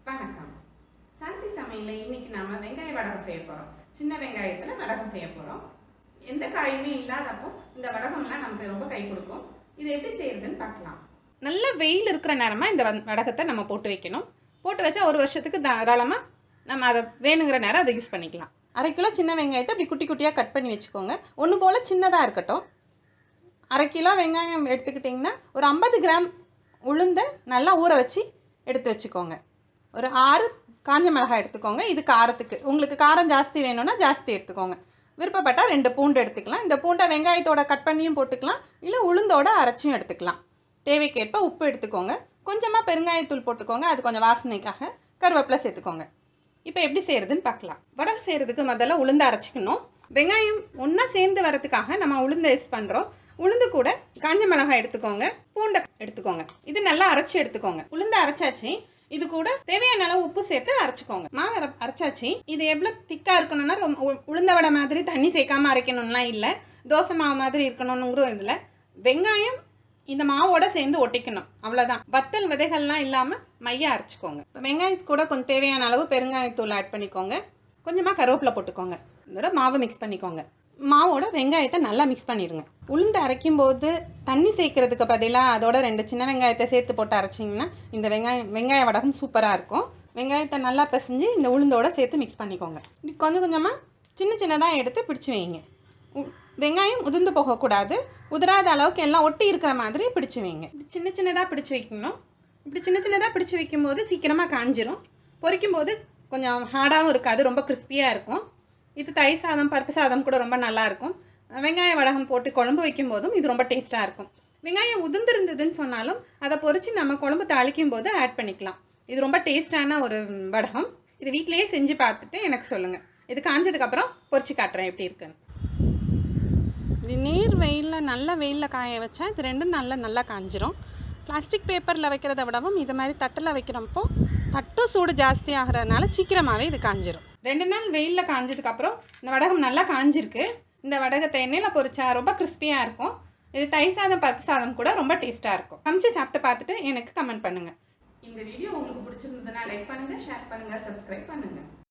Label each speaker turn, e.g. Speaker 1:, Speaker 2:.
Speaker 1: வணக்கம். சாந்தி சமையல்ல இன்னைக்கு நாம வெங்காய வடகம் செய்ய போறோம். சின்ன வெங்காயத்துல வடகம் செய்ய போறோம். எந்த காயுமே இல்லாதப்போ இந்த வடகம்லாம் நமக்கு ரொம்ப கை கொடுக்கும். இது எப்படி செய்யறதுன்னு பார்க்கலாம். நல்ல வெயில் இருக்கிற நேரமா இந்த வடகத்தை நம்ம போட்டு வைக்கணும். போட்டு வச்சா ஒரு வருஷத்துக்கு தாராளமா நம்ம அதை வேணுங்கிற நேரம் அதை யூஸ் பண்ணிக்கலாம். 1/2 கிலோ சின்ன வெங்காயத்தை இப்படி குட்டி குட்டியாக கட் பண்ணி வச்சுக்கோங்க. ஒன்று போல் சின்னதாக இருக்கட்டும். 1/2 கிலோ வெங்காயம் எடுத்துக்கிட்டிங்கன்னா ஒரு 50 கிராம் உளுந்தை நல்லா ஊற வச்சு எடுத்து வச்சுக்கோங்க. ஒரு 6 காஞ்ச மிளகாய் எடுத்துக்கோங்க. இது காரத்துக்கு, உங்களுக்கு காரம் ஜாஸ்தி வேணும்னா ஜாஸ்தி எடுத்துக்கோங்க. விருப்பப்பட்டால் 2 பூண்டு எடுத்துக்கலாம். இந்த பூண்டை வெங்காயத்தோட கட் பண்ணியும் போட்டுக்கலாம், இல்லை உளுந்தோட அரைச்சியும் எடுத்துக்கலாம். தேவைக்கேற்ப உப்பு எடுத்துக்கோங்க. கொஞ்சமாக பெருங்காயத்தூள் போட்டுக்கோங்க, அது கொஞ்சம் வாசனைக்காக. கருவேப்பிலை சேர்த்துக்கோங்க. இப்போ எப்படி செய்கிறதுன்னு பார்க்கலாம். வடகம் செய்கிறதுக்கு முதல்ல உளுந்து அரைச்சிக்கணும். வெங்காயம் ஒன்றா சேர்ந்து வரதுக்காக நம்ம உளுந்தை யூஸ் பண்ணுறோம். உளுந்து கூட காஞ்ச மிளகாய் எடுத்துக்கோங்க, பூண்டை எடுத்துக்கோங்க. இது நல்லா அரைச்சி எடுத்துக்கோங்க. உளுந்து அரைச்சாச்சு. இது கூட தேவையான அளவு உப்பு சேர்த்து அரைச்சிக்கோங்க. மாவு அரைச்சாச்சு. இது எவ்வளோ திக்காக இருக்கணும்னா உளுந்த வடை மாதிரி தண்ணி சேர்க்காம அரைக்கணும்லாம் இல்லை. தோசை மாவு மாதிரி இருக்கணுங்கிற இதில் வெங்காயம் இந்த மாவோட சேர்ந்து ஒட்டிக்கணும், அவ்வளோதான். வத்தல் விதைகள்லாம் இல்லாமல் மைய அரைச்சிக்கோங்க. வெங்காயத்து கூட கொஞ்சம் தேவையான அளவு பெருங்காயத்தூள் ஆட் பண்ணிக்கோங்க. கொஞ்சமாக கருவேப்பிலை போட்டுக்கோங்க. இதோட மாவு மிக்ஸ் பண்ணிக்கோங்க. மாவோட வெங்காயத்தை நல்லா மிக்ஸ் பண்ணிடுங்க. உளுந்து அரைக்கும் போது தண்ணி சேர்க்கறதுக்கு பதிலாக அதோட 2 சின்ன வெங்காயத்தை சேர்த்து போட்டு அரைச்சிங்கன்னா இந்த வெங்காய வடகம் சூப்பராக இருக்கும். வெங்காயத்தை நல்லா பிசைஞ்சு இந்த உளுந்தோட சேர்த்து மிக்ஸ் பண்ணிக்கோங்க. இப்படி கொஞ்சம் கொஞ்சமாக சின்னதாக எடுத்து பிடிச்சி வைங்க. வெங்காயம் உதிர்ந்து போகக்கூடாது. உதிராத அளவுக்கு எல்லாம் ஒட்டி இருக்கிற மாதிரி பிடிச்சி வைங்க. இப்படி சின்னதாக பிடிச்சி வைக்கணும். இப்படி சின்னதாக பிடிச்சி வைக்கும்போது சீக்கிரமாக காஞ்சிரும். பொரிக்கும் போது கொஞ்சம் ஹார்டாகவும் இருக்காது, ரொம்ப கிறிஸ்பியாக இருக்கும். இது தயிர் சாதம், பருப்பு சாதம் கூட ரொம்ப நல்லாயிருக்கும். வெங்காய வடகம் போட்டு குழம்பு வைக்கும் போதும் இது ரொம்ப டேஸ்ட்டாக இருக்கும். வெங்காயம் உதிர்ந்துருந்ததுன்னு சொன்னாலும் அதை பொரித்து நம்ம குழம்பு தாளிக்கும் போது ஆட் பண்ணிக்கலாம். இது ரொம்ப டேஸ்டான ஒரு வடகம். இது வீட்டிலேயே செஞ்சு பார்த்துட்டு எனக்கு சொல்லுங்கள். இது காஞ்சதுக்கப்புறம் பொரிச்சு காட்டுறேன் எப்படி இருக்குன்னு. இது நீர் வெயிலில், நல்ல வெயிலில் காய வச்சா இது ரெண்டும் நல்லா காஞ்சிரும். பிளாஸ்டிக் பேப்பரில் வைக்கிறத விடவும் இது மாதிரி தட்டில் வைக்கிறப்போ தட்டு சூடு ஜாஸ்தி ஆகிறதுனால சீக்கிரமாகவே இது காஞ்சிரும். 2 நாள் வெயிலில் காஞ்சதுக்கப்புறம் இந்த வடகம் நல்லா காஞ்சிருக்கு. இந்த வடகத்தை எண்ணெயில் பொரிச்சா ரொம்ப கிறிஸ்பியாக இருக்கும். இது தயிர் சாதம், பருப்பு சாதம் கூட ரொம்ப டேஸ்ட்டாக இருக்கும். சமைச்சு சாப்பிட்டு பார்த்துட்டு எனக்கு கமெண்ட் பண்ணுங்கள். இந்த வீடியோ உங்களுக்கு பிடிச்சிருந்ததுன்னா லைக் பண்ணுங்கள், ஷேர் பண்ணுங்கள், சப்ஸ்கிரைப் பண்ணுங்கள்.